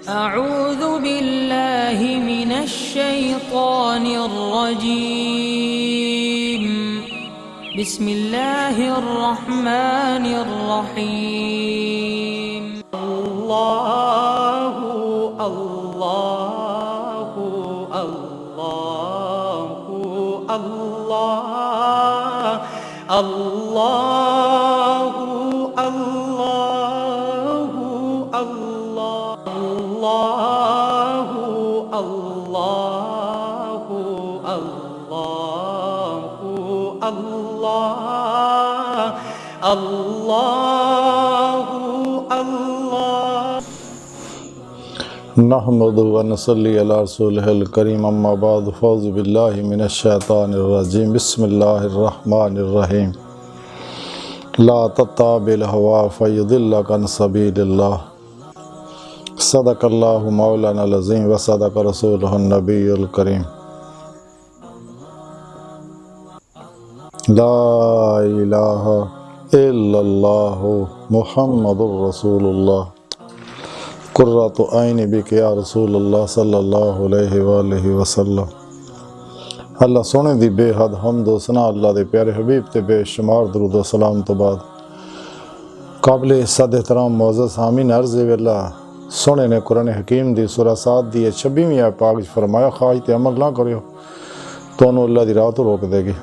अऊज़ु बिल्लाहि मिनश्शैतानिर्रजीम। बिस्मिल्लाहिर्रहमानिर्रहीम। अल्लाहु अल्लाहु अल्लाहु अल्लाह अल्लाहु अल्लाहु अल्लाहु अल्लाहु अल्लाहु अल्लाह अल्लाहु अल्लाह। नहमदु व नसल्ली अला रसूलिहिल करीम अम्मा बाद फ़ौज़ु बिल्लाहि मिनश्शैतानिर रजीम बिस्मिल्लाहिर्रहमानिर रहीम। ला तत्ताबिल हवा फयुदिल्लक अन सबीलिल्लाह। सदक़ल्लाहु मौलानाल अज़ीम व सदक़ रसूलुहुन नबियुल करीम। ला इलाहा इल्लल्लाहु मुहम्मदुर रसूलुल्लाह। कुर्रतु ऐनी बिक या रसूलल्लाह सल्लल्लाहु अलैहि वसल्लम। अल्लाह सोने दी बेहद हम्द व सना अल्लाह दे प्यारे हबीब ते बेशुमार दरूद व सलाम तो बाद काबिल इज़्ज़त एहतराम मुअज़्ज़ज़ हामिन अर्ज़ वेला सोने ने कुरान हकीम दी सूरा 7 दी 26वीं आयत पाक फरमाया, ख्वाहिश ते अमल ना करियो तो अल्लाह दी राह तो रोक देगी।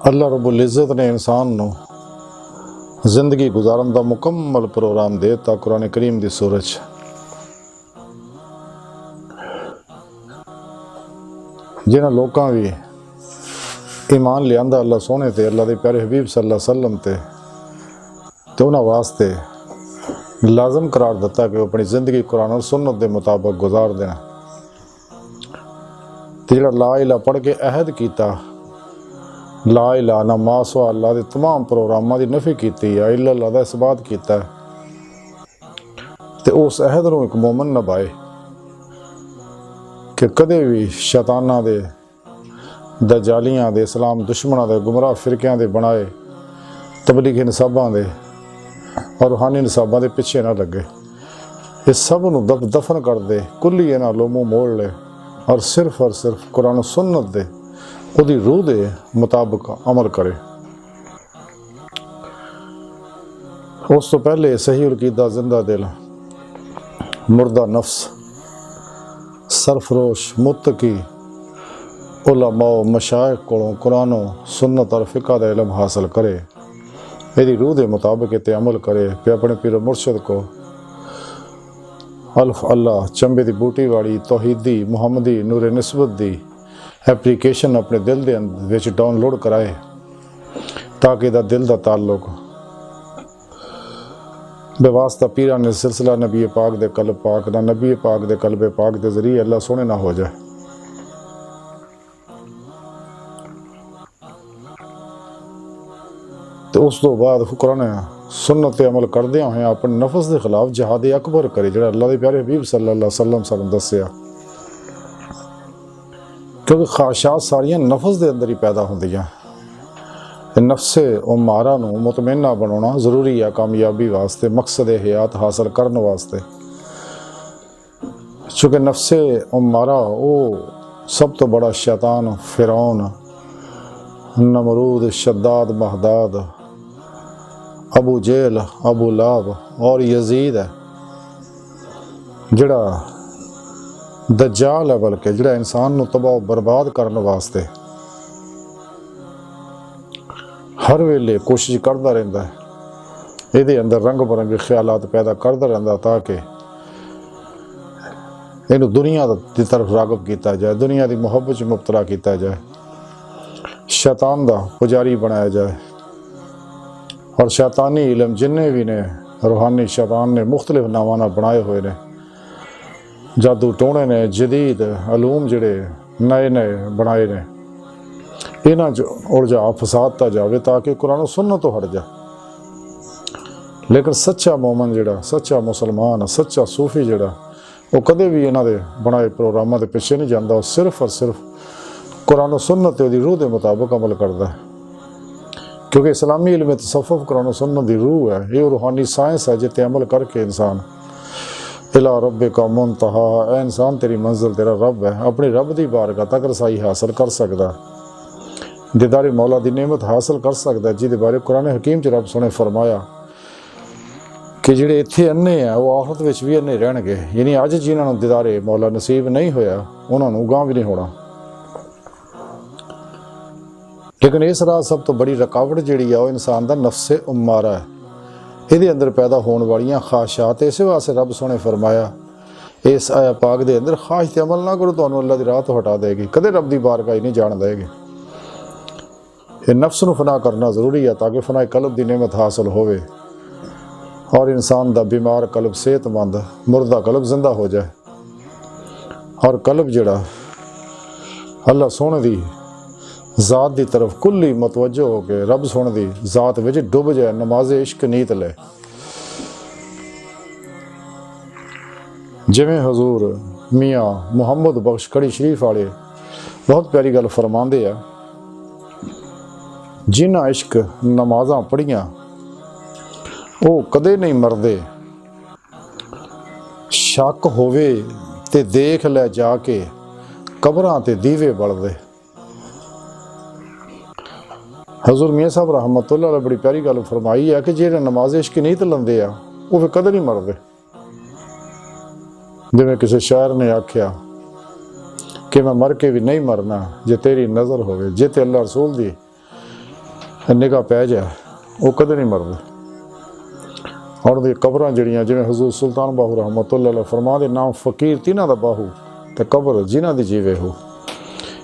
अल्लाह रब्बुल इज़्ज़त ने इंसान नू जिंदगी गुजारन का मुकम्मल प्रोग्राम देता कुरान करीम दी सूरत। जिन्हां लोकां भी ईमान लियांदा अल्लाह सोने ते अल्लाह दे प्यारे हबीब सल्लल्लाहु अलैहि वसल्लम ते उन्हां वास्ते लाजम करार दिता कि वो अपनी जिंदगी कुरान और सुन्नत के मुताबिक गुजार देना। ते जिहड़ा ला इलाहा पढ़ के अहद किया, ला इलाहा ना मासवा अल्लाह के तमाम प्रोग्रामां की नफी की है, इल्लल्लाह दा इसबात किया ते उस अहद नूं एक मोमन निभाए कि कदे भी शैतानां दे, दजालियां दे, इस्लाम दुश्मनां दे, गुमराह फिरकियां दे बनाए तबलीगी निसाबां दे और रूहानी निसाबां दे पिछे ना लगे। इस सब नूं दफन कर दे, कुल्ली इन्हां लो मुँह मोड़ ले और सिर्फ कुरान सुन्नत दे उदी रूह दे मुताबिक अमल करे। उस तो पहले सही अकीदा, जिंदा दिल, मुर्दा नफ्स, सरफरोश मुत्तकी उलमा मशाइख कोलों कुरानो सुन्नत और फ़िक़ह दा इल्म हासिल करे, यदि रूह दे मुताबिक इते अमल करे कि अपने पीर मुर्शद को अल्फ अल्लाह चंबे दी बूटी वाली तौहीदी मुहम्मदी नूरे निस्बत दी एप्लीकेशन अपने दिल दे विच डाउनलोड कराए ताकि दा दिल दा ताल्लुक बेवास्ता पीरा ने सिलसिला नबी पाक दे कल्ब पाक दा, नबी पाक दे कल्ब पाक दे जरिए अल्लाह सोने ना हो जाए। तो उस तो बाद कुरान सुन्नत पे अमल करदे होए अपने नफ्स के खिलाफ जिहाद अकबर करे, जिहड़ा अल्लाह दे प्यारे हबीब सल्लल्लाहु अलैहि वसल्लम सानूं दस्सिया। क्योंकि ख्वाहिशात सारियां नफ्स के अंदर ही पैदा होंदियां। नफ्से उमारा नूं मुतमइन्ना बनाना जरूरी है कामयाबी वास्ते, मकसद हयात हासिल करने वास्ते। चूँकि नफ्से उमारा वो सब तो बड़ा शैतान फिरौन, नमरूद, शद्दाद, महदाद, अबू जेल, अबू लाब और यजीद है, जिहड़ा दज्जाल है, बल्कि जिहड़ा इंसान नूं तबाह बर्बाद करने वास्ते हर वेले कोशिश करता रहिंदा है, इहदे अंदर रंग बरंगे ख्यालात पैदा करता रहिंदा ताकि इहनूं दुनिया की तरफ रागब किया जाए, दुनिया की मुहब्बत मुबतला किया जाए, शैतान का पुजारी बनाया जाए। और शैतानी इलम जिन्ने भी ने रूहानी शैतान ने मुख्तलिफ नावां नाल बनाए हुए ने, जादू टोने ने, जदीद अलूम जिहड़े नए नए बनाए ने, इन्हां च उलझा फसादता जाए ताकि कुरान सुन्नत तो हट जाए। लेकिन सच्चा मोमन जिहड़ा, सच्चा मुसलमान, सच्चा सूफी जिहड़ा, वो कदे भी इन्हां दे बनाए प्रोग्रामां दे पिछे नहीं जांदा। सिर्फ और सिर्फ कुरान सुन्नत ते उहदी रूह दे मुताबिक अमल करदा है। क्योंकि इस्लामी इल्म में तसव्वुफ़ कुरान और सुन्नत दी रूह है, ये रूहानी साइंस है जिते अमल करके इंसान इला रब का मुंतहा, ऐ इंसान तेरी मंजिल तेरा रब है, अपनी रब दी बारगाह तक रसाई हासिल कर सकता, दीदारे मौला दी नेमत हासिल कर सकता है, जिहदे बारे कुरान हकीम च रब सोने फरमाया कि जिहड़े इत्थे अन्ने आ वो आखिरत विच भी अन्ने रहणगे। यानी अज जिन्हां नूं दीदारे मौला नसीब नहीं होया उन्हां नूं गां भी नहीं होना। लेकिन इस राह सब तो बड़ी रुकावट जिहड़ी आ वो इंसान दा नफ्से उम्मारा है, ਇਹਦੇ अंदर पैदा होने वालियां ख्वाहिशात। इस वास्ते रब सोने फरमाया इस आया पाक दे अंदर ख्वाहिश ते अमल ना करो तुहानूं अल्लाह दी राह तो हटा देगी, कदे रब दी बारगाह नहीं जान देगी। ये नफ्स नूं फना करना ज़रूरी है ताकि फनाए कल्ब दी नेमत हासिल होवे और इंसान दा बीमार कल्ब सेहतमंद, मुर्दा कल्ब जिंदा हो जाए और कल्ब जिहड़ा अल्लाह सोने दी ज़ात दी तरफ कुल्ली मतवज्जो हो के रब सोने दी ज़ात विच डुब जाए, नमाज इश्क नीत ले। जिवें हजूर मियाँ मुहम्मद बख्श कड़ी शरीफ वाले बहुत प्यारी गल फरमांदे आ, जिन्हां इश्क नमाज़ां पढ़ियां वो कदे नहीं मरदे, शक होवे ते देख लै जाके कबरां ते दीवे बलदे। हजूर मियाँ साहब रहमतुल्लाह अलैह बड़ी प्यारी गल फरमाई है कि जेह्ड़े नमाज इश्क नीत लंदे आ वो फिर कदे नहीं मरदे। जिवें किसी शायर ने आख्या कि मैं मर के भी नहीं मरना जे तेरी नज़र होवे, जे ते अल्लाह रसूल दी निगाह पै जाए वो कदे नहीं मरदे। और उहदी कबरां जिहड़ियां जिवें हजूर सुल्तान बाहू रहमतुल्लाह अलैह फरमांदे नाम फकीर तिन्हां दा बाहू ते कबर जिन्हां दी जीवे हो,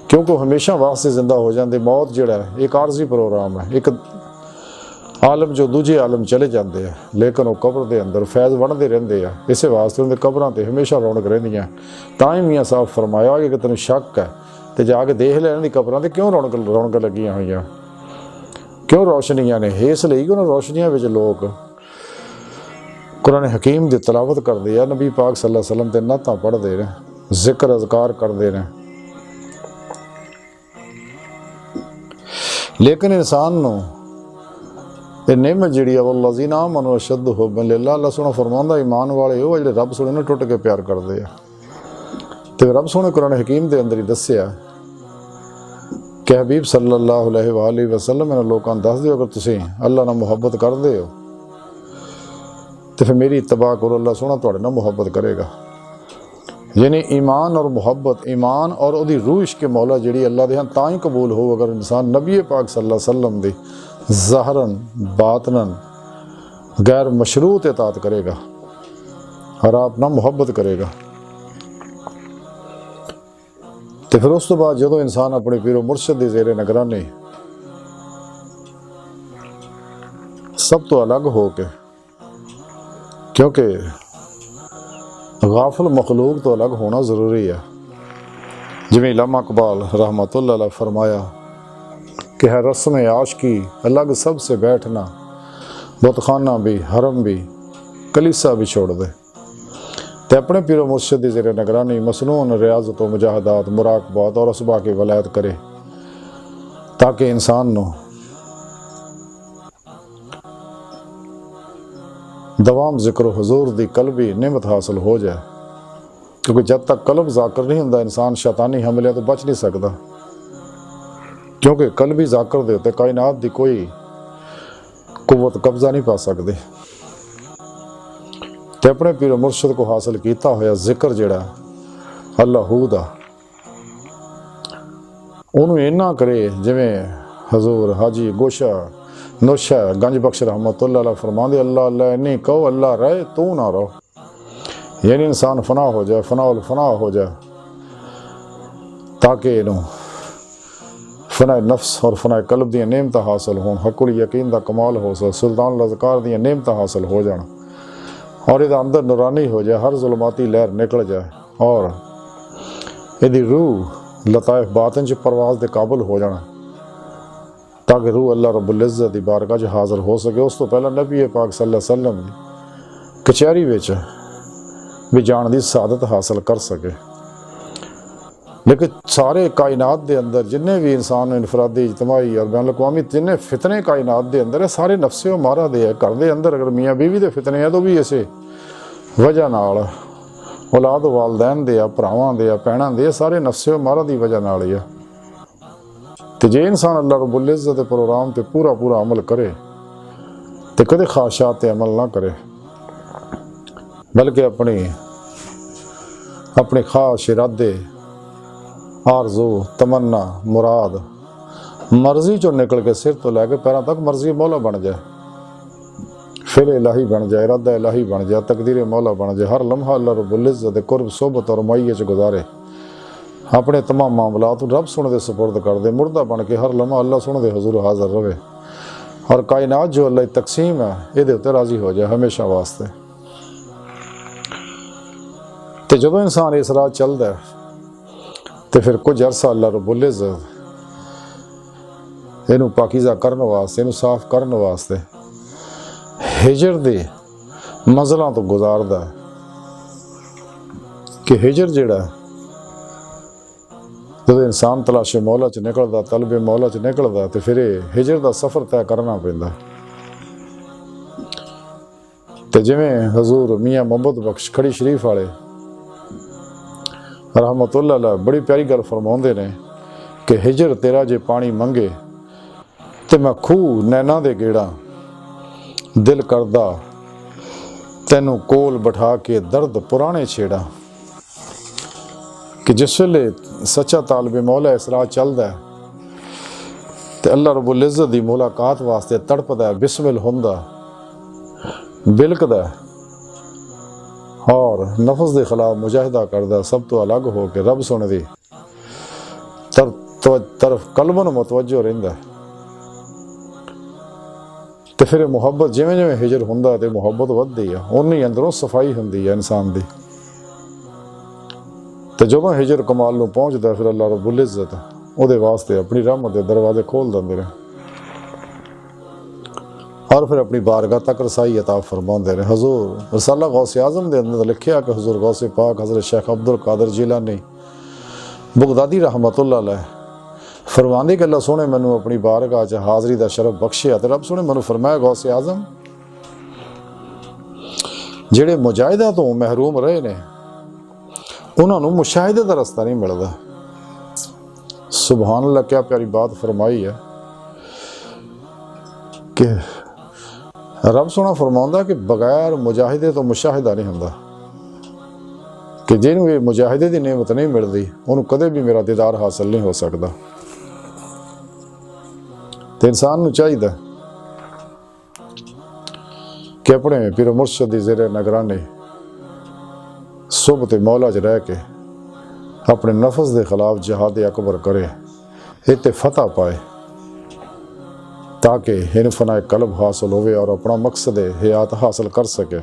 क्योंकि हमेशा वास्ते जिंदा हो जाते। मौत जिहड़ा है एक आरजी प्रोग्राम है, एक आलम जो दूजे आलम चले जाते हैं, लेकिन वो कबर के अंदर फैज़ वंडते रहते हैं। इस वास्ते उनके कबरां ते हमेशा रौनक रहिंदियां। तां ही मियाँ साहब फरमाया कि तेन शक है तो जाके देख ले इन्हां दी कबरां ते क्यों रौनक लगियां होईयां, क्यों रोशनियां ने। इसलिए कि उन्हां रोशनियां विच लोग कुरान हकीम दी तलावत करते हैं, नबी पाक सल्लल्लाहु अलैहि वसल्लम ते नातां पढ़ते हैं, जिक्र अज़कार करते हैं। लेकिन इंसान नूं ये नेमत जिहड़ी है वल्लज़ीना आमनू अशद्दु हुब्बन लिल्लाह, अल्लाह सोहना फरमांदा ईमान वाले वो जिहड़े रब सोहणे नूं टुट के प्यार करदे आ। ते रब सोहणे कुरान हकीम दे अंदर ही दस्सिया कि हबीब सल्लल्लाहु अलैहि वसल्लम इन्हां लोकां नूं दस दिओ अगर तुसीं अल्लाह नाल मुहब्बत करदे हो तो फिर मेरी इत्तबा करो, अल्लाह सोहना तुहाडे नाल मुहब्बत करेगा। यानी ईमान और मुहब्बत, ईमान और उहदी रूह इश्क मौला जिहड़ी अल्लाह दे तां ही कबूल हो अगर इंसान नबी पाक सल्लल्लाहु अलैहि वसल्लम दी ज़ाहरन बातनन गैर मशरूत इताअत करेगा और आप ना मुहब्बत करेगा। तो फिर उस तो बाद जो इंसान अपने पीरो मुर्शद दी ज़ेरे निगरानी सब तो अलग हो के, क्योंकि गाफिल मखलूक तो अलग होना ज़रूरी है। जिवें इल्लामा इकबाल रहमतुल्लाह अलैह फरमाया कि है रस्म आशिकी अलग सबसे बैठना, बुतखाना भी हरम भी कलीसा भी छोड़ दे। ते अपने पीरो मुर्शिद दी ज़ेरे निगरानी मसनून रियाज़त व मुजाहदात मुराकबात और असबा की वलायत करे ताकि इंसान नूं दवाम जिक्र हुजूर दी कल्बी नेमत हासिल हो जाए। क्योंकि जब तक कल्ब जाकर नहीं होंदा इंसान शैतानी हमले तो बच नहीं सकता, क्योंकि कल्बी जाकर दे उत्ते कायनात दी कोई कुव्वत कब्जा नहीं पा सकती। ते अपने पीर मुर्शद को हासिल किया होया जिक्र जिहड़ा अल्लाहू दा उन्होंने इन्ना करे जिवें हजूर हाजी गोशा नौशा गंज बख्श रहमतुल्लाह अलैह फरमांदे अल्लाह अल्लाह इन्नी कहो अल्लाह रहे तू ना रहो। यानी इंसान फना हो जाए, फना हो जाए ताकि इनू फनाए नफ्स और फनाए कल्ब दी नेमत हासिल होन, हकुल यकीन का कमाल हो सके, सुल्तान लज़कार दी नेमत हासिल हो जान और इहदा अंदर नूरानी हो जाए, हर जुल्माती लहर निकल जाए और इहदी रूह लताइफ बातिन च परवाज़ दे काबिल हो जाना ताकि रूह अल्लाह रब्बुल इज़्ज़त दी बारगाह च हाज़िर हो सके। उस तो पहला नबी पाक सल्लल्लाहु अलैहि वसल्लम दी कचहरी विच भी जान दी सादत हासिल कर सके। लेकिन सारे कायनात के अंदर जिन्ने भी इंसान इनफरादी इजतमाही और बैन अवी जिन्ने फितने कायनात के अंदर है सारे नफसे मारा दे है। घर के अंदर अगर मियाँ बीवी के फितने है तो भी इसे वजह नाल औलाद वालदैन दे भरावां दे भैणां दे सारे नफसे मारा की वजह नाल ही है। तो जे इंसान अल्लाह रब्बुल इज़्ज़त के प्रोग्राम पर पूरा पूरा अमल करे तो कदे ख्वाहिशात ते अमल ना करे, बल्कि अपनी ख्वाहिश इरादे आरज़ू तमन्ना मुराद मर्जी चो निकल के सिर तो लैके पैरों तक मर्जी मौला बन जाए, फिर इलाही बन जाए, इरादा इलाही बन जाए, तकदीर मौला बन जाए। हर लम्हा अल्लाह रब्बुल इज़्ज़त दे कुर्ब सोबत और मुआय्ये च गुजारे, अपने तमाम मामलात रब सुन दे सुपुर्द कर दे, मुर्दा बन के हर लम्हा अल्लाह सुन दे हजूर हाज़र रहे और कायनात जो अल्लाह की तकसीम है ये उत्ते राजी हो जाए हमेशा वास्ते। तो जो इंसान इस राह चलता है तो फिर कुछ अरसा अल्लाह रब्बुल इज़्ज़त इनू पाकीज़ा करने वास्ते, इनू साफ करने वास्ते हिजर दे मंज़िलां तो गुजारदा है कि हिजर जिहड़ा जब इंसान तलाशे मौला च निकलदा, तलबे मौला च निकलदा तो फिर हिजर का सफ़र तय करना पैंदा। तो जिवें हजूर मियाँ मोहम्मद बख्श खड़ी शरीफ वाले रहमतुल्लाह अलैह बड़ी प्यारी गल फरमाउंदे ने कि हिजर तेरा जे पानी मंगे तो मैं खूह नैना दे गेड़ा, दिल करदा तैनू कोल बैठा के दर्द पुराने छेड़ा। कि जिस वेले सच्चा तालिबे मौला इस राह चलदा है तो अल्लाह रब्बुल इज़्ज़त की मुलाकात वास्ते तड़पदा है, बिस्मिल हुंदा बिलकदा और नफ्स के खिलाफ मुजाहिदा करदा, सब तो अलग हो के रब सुन दी तरफ कलबन मुतवज्जो रहिंदा। तो फिर मुहब्बत जिवें जिवें हिजर हुंदा तो मुहब्बत वधदी है, उन्नी अंदरों सफाई हुंदी है इंसान की। तो जो हिजर कमाल नूं पहुँचता फिर अल्लाह रब्बुल इज़्ज़त उहदे वास्ते अपनी रहमत के दरवाजे खोल देंदे ने और फिर अपनी बारगाह तक रसाई अता फरमाते हैं। हजूर रसाला गौसे आज़म के अंदर लिखिया कि हजूर गौसे पाक हज़रत शेख अब्दुल कादिर जिलानी बगदादी रहमतुल्लाह अलैह फरमांदे कि अल्लाह सोने मैनू अपनी बारगाह च हाज़री का शरफ बख्शिया तो रब सोने मैनू फरमाया गौसे आज़म जिहड़े मुजाहिदा तो महरूम रहे ने उन्होंने मुशाहिदे का रस्ता नहीं मिलता। सुभान अल्लाह, क्या प्यारी बात फरमाई है कि रब सोना फरमाउंदा कि बगैर मुजाहिदे तो मुशाहिदा नहीं होंदा, कि जिन्हों ये मुजाहिदे की नेमत नहीं मिलती उन्होंने कदे भी मेरा दीदार हासिल नहीं हो सकता। तो इंसान नूं चाहिए कि अपने पीर मुर्शद की ज़ेरे निगरानी सुबह ते मौला च रह के अपने नफ्स के खिलाफ जिहाद अकबर करे, इत्ते फतह पाए ताकि इनफना कल्ब हासिल होवे और अपना मकसद हयात हासिल कर सके।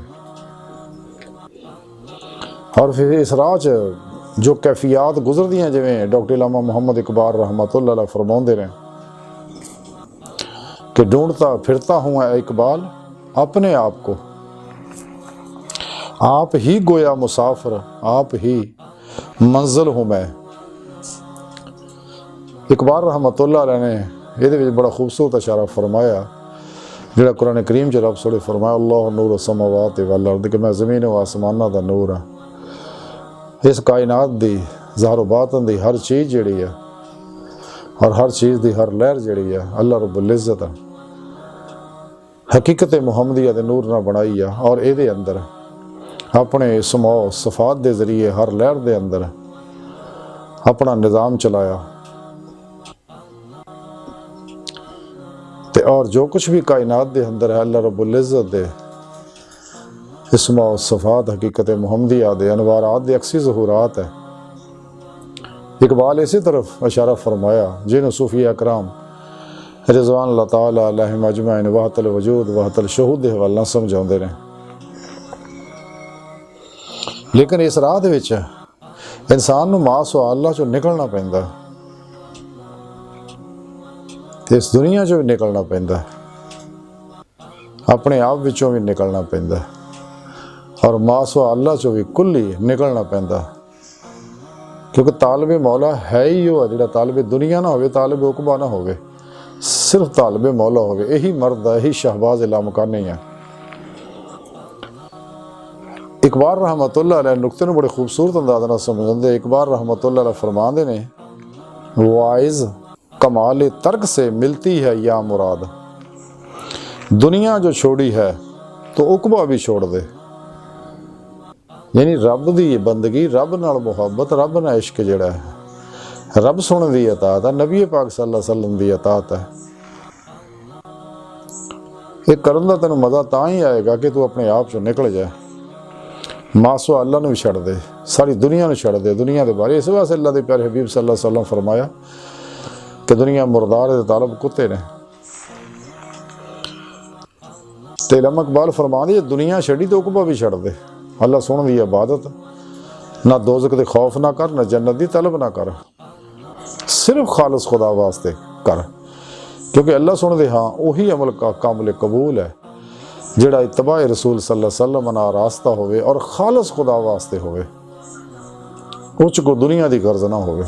और फिर इस राह जो कैफियात गुजरदी हैं जिवें डॉक्टर इलामा मोहम्मद इकबाल रहमतुल्लाह अलैह फरमाउंदे ने कि ढूंढता फिरता हूँ ऐ इकबाल अपने आप को, आप ही गोया मुसाफिर आप ही मंजिल हूँ मैं। इकबाल रहमतुल्लाह अलैह ने ये बड़ा खूबसूरत इशारा फरमाया जिहड़ा कुरान करीम च रब सोने फरमाया अल्लाह नूर समावात वल अर्द कि मैं ज़मीन व आसमाना दा नूर हाँ। इस कायनात दी ज़ाहिर बातन दी हर चीज़ जिहड़ी है और हर चीज़ दी हर लहर जिहड़ी है अल्लाह रब्बुल इज़्ज़त हकीकत मुहम्मदिया दे नूर ना बनाई है और ये अंदर अपने इसमो सफ़ात के जरिए हर लहर के अंदर अपना निज़ाम चलाया। ते और जो कुछ भी कायनात के अंदर है अल्लाह रब्बुल इज़्ज़त दे इसमो सफ़ात हकीकत मुहम्मदिया दे अनवारात दे अक्सी ज़हूरात है। इकबाल इसी तरफ इशारा फरमाया जिन्होंने सूफ़ी अकराम रिज़वान अल्लाह ताला अलैहिम अजमईन वहतल वजूद वहतल शहूद के हवाले समझाते हैं। लेकिन इस राह दे विच इंसान नूं मासवा अल्लाह चों निकलना पैंदा, इस दुनिया चों भी निकलना पैंदा, अपने आप विचों भी निकलना पैंदा और मासवा अल्लाह चों भी कुल्ली निकलना पैंदा। क्योंकि तालिब मौला है ही वो है, जो तालिब दुनिया ना हो, तालिब उकबा ना हो, सिर्फ तालिब मौला हो, यही मर्द है, यही शहबाज लामकानी है। इकबाल रहमतुल्लाह अलैह नुक्ते ने बड़े खूबसूरत अंदाज नाल समझाते। इकबाल रहमतुल्लाह अलैह फरमाते ने, वाइज कमाल तर्क से मिलती है या मुराद, दुनिया जो छोड़ी है तो उकबा भी छोड़ दे। यानी रब दी बंदगी, रब नाल मुहब्बत, रब नाल इश्क जिहड़ा है, रब सुनने दी अतात है, नबी पाक सल्लल्लाहु अलैहि वसल्लम दी अतात है। ये करन दा तैनूं मज़ा तां ही आएगा कि तू अपने आप चों निकल जाए, मासो अल्लाह नूं भी छड्ड दे, सारी दुनिया नूं छड्ड दे, दुनिया दे बारे। इस वास्ते अल्लाह दे प्यारे हबीब सल्लल्लाहु अलैहि वसल्लम फरमाया कि दुनिया मुर्दार दे तालब कुत्ते ने। ते इल्म इकबाल फरमांदे, दुनिया छड्डी तो उकबा भी छड्ड दे। अल्लाह सुन दी इबादत, ना दोज़ख दे खौफ ना कर, ना जन्नत दी तलब ना कर, सिर्फ खालिस खुदा वास्ते कर। क्योंकि अल्लाह सुन दे, हाँ वही अमल का कामिल कबूल है जिहड़ा इत्तबा रसूल सल्लल्लाहु अलैहि वसल्लम नाल रास्ता होवे और खालिस खुदा वास्ते होवे, उच को दुनिया दी गर्ज ना होवे।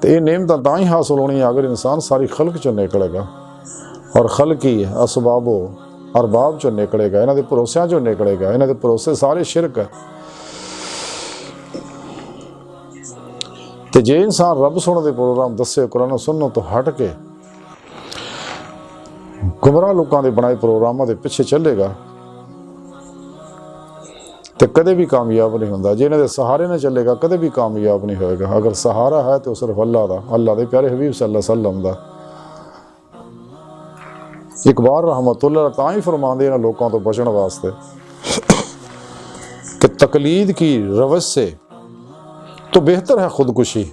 तो ये नेमत तां ही हासिल होनी है अगर इंसान सारी खल्क चों निकलेगा, और खल्की असबाबो अरबाब चों निकलेगा, इन्हां दे भरोसिਆਂ चों निकलेगा। इन्हां दे भरोसे सारे शिरक है। तो जे इंसान रब सुन दे प्रोग्राम दसे कुरान सुनने तो हट के गुमराह लोगों के बनाए प्रोग्रामों के पिछे चलेगा तो कदे भी कामयाब नहीं होंदा। जे इन्हां दे सहारे ना चलेगा कदे भी कामयाब नहीं होएगा। अगर सहारा है तो सिर्फ अल्लाह दा, अल्लाह दे प्यारे हबीब सल्लल्लाहु अलैहि वसल्लम दा। इकबाल रहमतुल्लाह तां ही फरमांदे इन्हां लोगों तो बचण वास्ते कि तकलीद की रवश से तो बेहतर है खुदकुशी,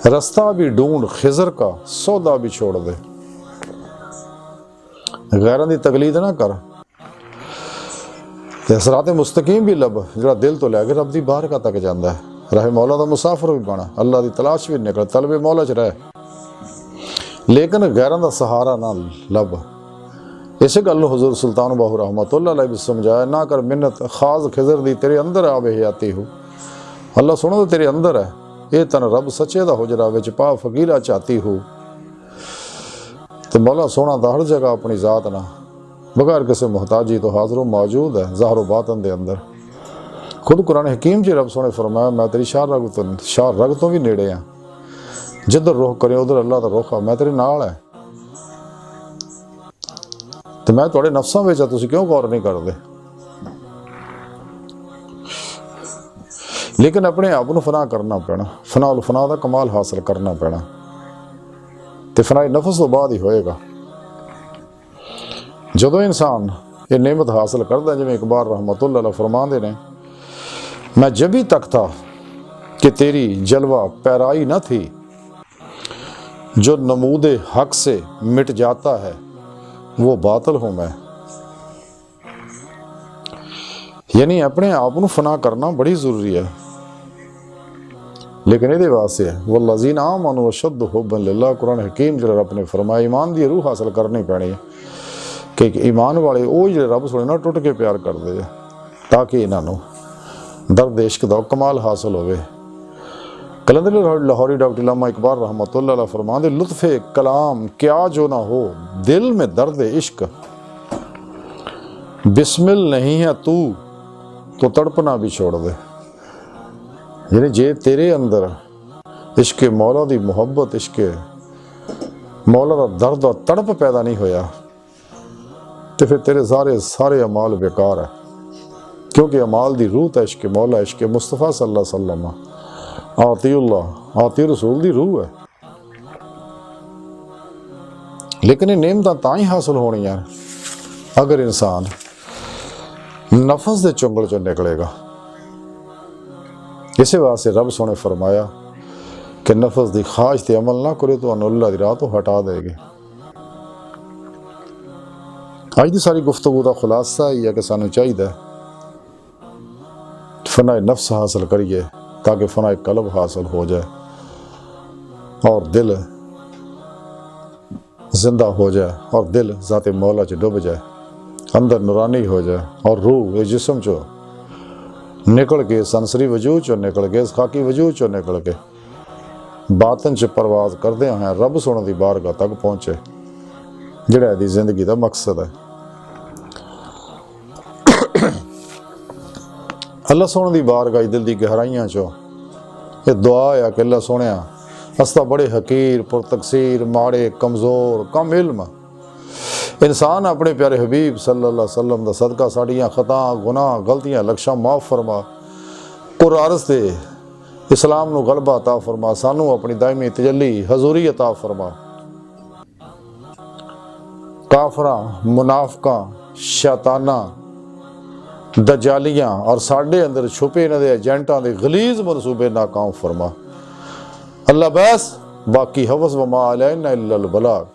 रास्ता भी ढूंढ खिजर का, सौदा भी छोड़ दे। गैरां दी तकलीद ना कर, सिराते मुस्तकीम भी लब, जिहड़ा दिल तो लैके रब दी बारगाह तक जांदा है। राहे मौला दा मुसाफिर भी बना, अल्लाह दी तलाश भी निकल, तलबे मौला च रह, लेकिन गैरां दा सहारा ना लब। इसे गल हजूर सुल्तान बाहू रहमतुल्लाह अलैह भी समझाया, ना कर मिन्नत खास खिजर दी, तेरे अंदर आवे हयाती हो। अल्लाह सुनो तो तेरे अंदर है, ये तन रब सच्चे दा हुजरा विच पा फकीरा चाहती हो। तो मौला सोना दा हर जगह अपनी जात ना बगैर किसी मुहताजी तो हाजरों मौजूद है, ज़ाहरो बातन दे अंदर। खुद कुरान हकीम च रब सोने फरमाया, मैं तेरी शाह रग तो भी नेड़े हाँ, जिधर रुख करे उधर अल्लाह दा रुख आ, मैं तेरे नाल है। तो मैं तुहाडे नफ्सां विच तुसीं क्यों गौर नहीं करदे? लेकिन अपने आप को फना करना पैना, फना उल फना का कमाल हासिल करना पैना। तो फनाई नफस तो बाद ही होएगा। जदों इंसान ये नेमत हासिल करता, जिवें इकबाल रहमतुल्लाह अलैह फरमांदे ने, मैं जब भी तक था कि तेरी जलवा पैराई न थी, जो नमूदे हक से मिट जाता है वो बातिल हूँ मैं। यानी अपने आप को फना करना बड़ी जरूरी है। लेकिन ये वास्ते वल्लज़ीना आमनू अशद्दु हुब्बन लिल्लाह, कुरान हकीम जो रब ने फरमाया ईमान की रूह हासिल करनी पैनी है कि ईमान वाले वो जो रब सुने ना टुट के प्यार करते हैं, ताकि इन्हों दर्द इश्क दा कमाल हासिल होवे। कलंदर लाहौरी डॉक्टर इल्लामा इकबाल रहमतुल्लाह अलैह फरमांदे, लुत्फ़े कलाम क्या जो ना हो, दिल में दर्द इश्क, बिस्मिल नहीं है तू तो तड़पना भी छोड़ दे। यानी जे तेरे अंदर इश्क मौला दी मुहब्बत, इश्क मौला दा दर्द और तड़प पैदा नहीं होया तो फिर तेरे सारे अमाल बेकार है। क्योंकि अमाल दी रूह है इश्क मौला, इश्क मुस्तफ़ा सल्लल्लाहु अलैहि वसल्लम, आतिउल्लाह आति रसूल दी रूह है। लेकिन ये नेमतां तां ही हासिल होनी है अगर इंसान नफस दे चुंगल चों निकलेगा। इसे वास्ते रब सोने फरमाया कि नफस की ख्वाहिश ते अमल ना करे तो अल्लाह दी राह तो हटा देगी। अज की सारी गुफ्तगू का खुलासा ही है कि सानू चाहिए फनाए नफ्स हासिल करिए ताकि फनाए कल्ब हासिल हो जाए और दिल जिंदा हो जाए और दिल ज़ाते मौला च डूब जाए, अंदर नूरानी हो जाए और रूह इस जिस्म चो निकल के संसरी वजूद चो निकल के खाकी वजूद चो निकल के बातन च परवाज करते हैं रब सोने की बारगाह तक पहुंचे, जिहड़ा इहदी जिंदगी का मकसद है। अल्लाह सोने की बारगाह दिल की गहराइयां चो ये दुआ है कि अल्लाह सोने अस बड़े हकीर पुरतकसीर माड़े कमज़ोर कम इल्म इंसान अपने प्यारे हबीब सल्लल्लाहु अलैहि वसल्लम दा सदका साड़ियाँ खता गुनाह गलतियाँ लक्षां माफ़ फरमा, कुरारस दे इस्लाम नू गलबा अता फरमा, सानू अपनी दायमी तजल्ली हजूरी अता फरमा। काफरां मुनाफिकां शैतानां दजालियां और साढ़े अंदर छुपे इन्हां दे एजेंटां दे गलीज मनसूबे नाकाम फरमा। अल्लाह बस बाकी हवस व मा अलैना इल्लल बलाग।